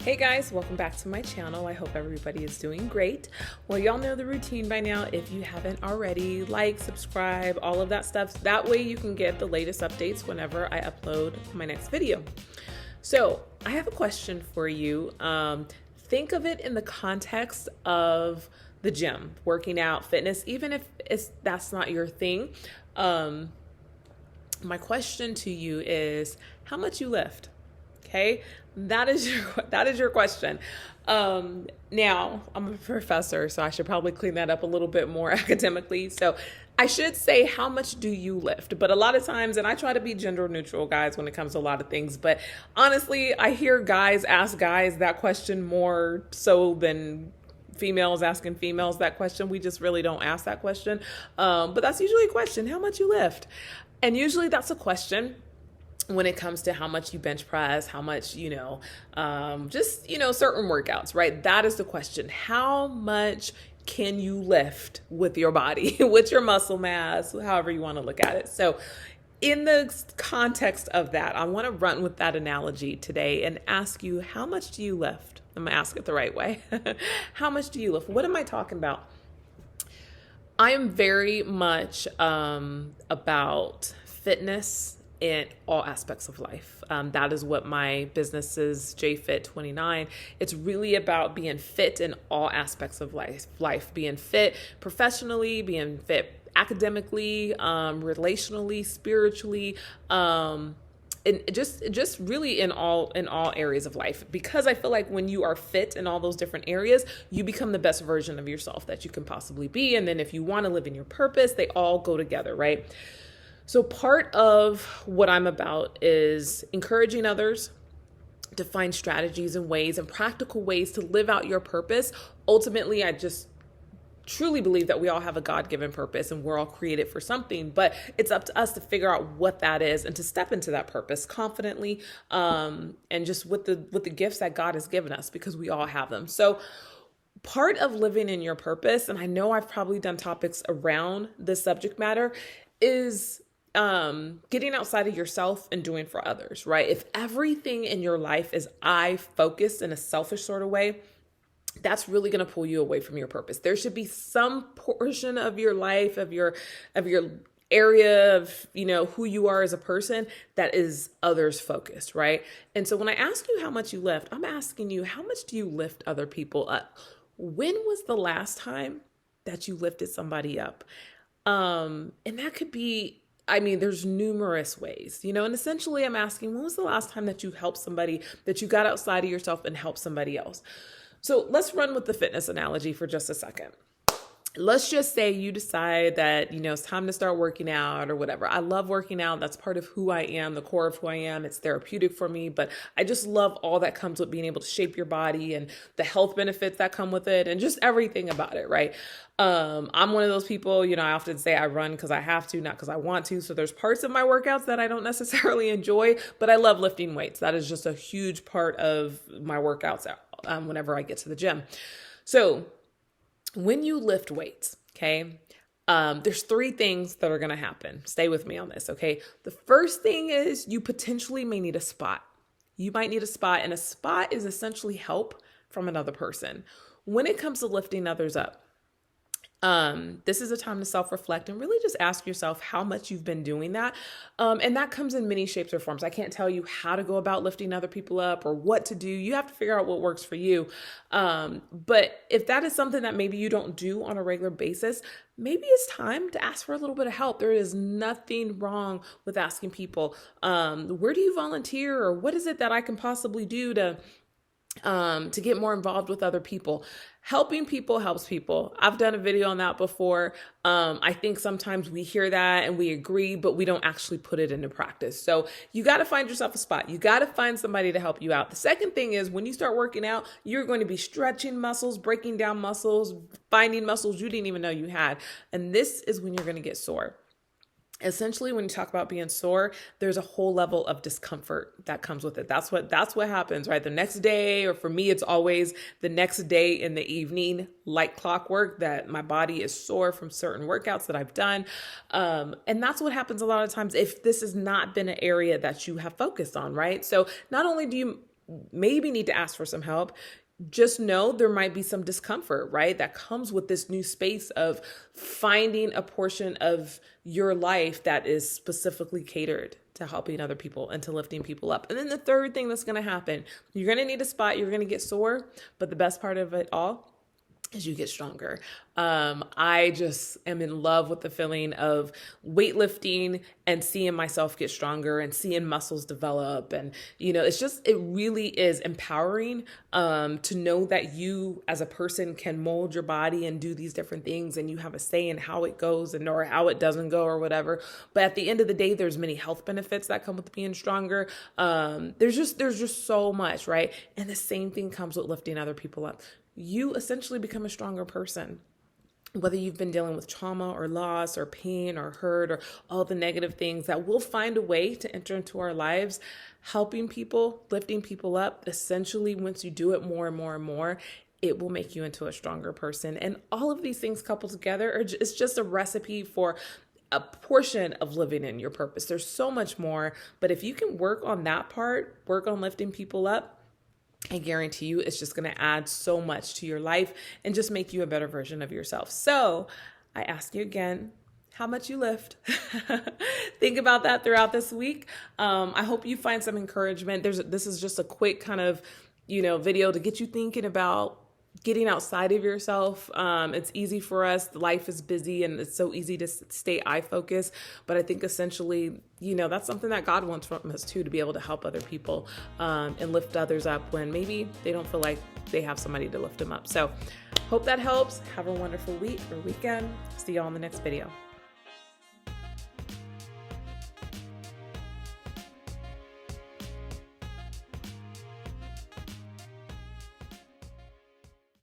Hey guys, welcome back to my channel. I hope everybody is doing great. Well, y'all know the routine by now. If you haven't already, like, subscribe, all of that stuff. That way you can get the latest updates whenever I upload my next video. So I have a question for you. Think of it in the context of the gym, working out, fitness, even if that's not your thing. My question to you is how much you lift? Okay, that is your question. Now I'm a professor, so I should probably clean that up a little bit more academically. So I should say, how much do you lift? But a lot of times, and I try to be gender neutral, guys, when it comes to a lot of things. But honestly, I hear guys ask guys that question more so than females asking females that question. We just really don't ask that question. But that's usually a question: how much you lift? And usually that's a question when it comes to how much you bench press, how much, certain workouts, right? That is the question. How much can you lift with your body, with your muscle mass, however you want to look at it? So in the context of that, I want to run with that analogy today and ask you, how much do you lift? I'm going to ask it the right way. How much do you lift? What am I talking about? I am very much about fitness in all aspects of life. That is what my business is, JFit29. It's really about being fit in all aspects of life, being fit professionally, being fit academically, relationally, spiritually, and just really in all areas of life. Because I feel like when you are fit in all those different areas, you become the best version of yourself that you can possibly be. And then if you want to live in your purpose, they all go together, right? So part of what I'm about is encouraging others to find strategies and ways and practical ways to live out your purpose. Ultimately, I just truly believe that we all have a God-given purpose and we're all created for something, but it's up to us to figure out what that is and to step into that purpose confidently, and just with the gifts that God has given us, because we all have them. So part of living in your purpose, and I know I've probably done topics around this subject matter, is getting outside of yourself and doing for others, right? If everything in your life is I focused in a selfish sort of way, that's really going to pull you away from your purpose. There should be some portion of your life, of your area of, who you are as a person that is others focused, right? And so when I ask you how much you lift, I'm asking you, how much do you lift other people up? When was the last time that you lifted somebody up? And that could be, there's numerous ways, and essentially I'm asking, when was the last time that you helped somebody, that you got outside of yourself and helped somebody else? So let's run with the fitness analogy for just a second. Let's just say you decide that, it's time to start working out or whatever. I love working out. That's part of who I am, the core of who I am. It's therapeutic for me, but I just love all that comes with being able to shape your body and the health benefits that come with it and just everything about it, right? I'm one of those people, I often say I run because I have to, not because I want to. So there's parts of my workouts that I don't necessarily enjoy, but I love lifting weights. That is just a huge part of my workouts whenever I get to the gym. So when you lift weights, okay, there's three things that are going to happen. Stay with me on this, okay? The first thing is you potentially may need a spot. You might need a spot, and a spot is essentially help from another person. When it comes to lifting others up, this is a time to self-reflect and really just ask yourself how much you've been doing that. And that comes in many shapes or forms. I can't tell you how to go about lifting other people up or what to do. You have to figure out what works for you. But if that is something that maybe you don't do on a regular basis, maybe it's time to ask for a little bit of help. There is nothing wrong with asking people, where do you volunteer, or what is it that I can possibly do to get more involved with other people. Helping people helps people. I've done a video on that before. I think sometimes we hear that and we agree, but we don't actually put it into practice. So you got to find yourself a spot. You got to find somebody to help you out. The second thing is, when you start working out, you're going to be stretching muscles, breaking down muscles, finding muscles you didn't even know you had. And this is when you're going to get sore. Essentially, when you talk about being sore, there's a whole level of discomfort that comes with it. That's what happens, right? The next day, or for me, it's always the next day in the evening, like clockwork, that my body is sore from certain workouts that I've done. And that's what happens a lot of times if this has not been an area that you have focused on, right? So not only do you maybe need to ask for some help, just know there might be some discomfort, right? That comes with this new space of finding a portion of your life that is specifically catered to helping other people and to lifting people up. And then the third thing that's going to happen, you're going to need a spot, you're going to get sore, but the best part of it all as you get stronger. I just am in love with the feeling of weightlifting and seeing myself get stronger and seeing muscles develop. And, it really is empowering to know that you as a person can mold your body and do these different things, and you have a say in how it goes or how it doesn't go or whatever. But at the end of the day, there's many health benefits that come with being stronger. There's just so much, right? And the same thing comes with lifting other people up. You essentially become a stronger person. Whether you've been dealing with trauma or loss or pain or hurt or all the negative things, that we'll find a way to enter into our lives, helping people, lifting people up. Essentially, once you do it more and more and more, it will make you into a stronger person. And all of these things coupled together, it's just a recipe for a portion of living in your purpose. There's so much more, but if you can work on that part, work on lifting people up, I guarantee you it's just going to add so much to your life and just make you a better version of yourself. So I ask you again, how much you lift. Think about that throughout this week. I hope you find some encouragement. This is just a quick kind of, video to get you thinking about getting outside of yourself. It's easy for us. Life is busy and it's so easy to stay eye focused. But I think essentially, that's something that God wants from us too, to be able to help other people and lift others up when maybe they don't feel like they have somebody to lift them up. So hope that helps. Have a wonderful week or weekend. See you all in the next video.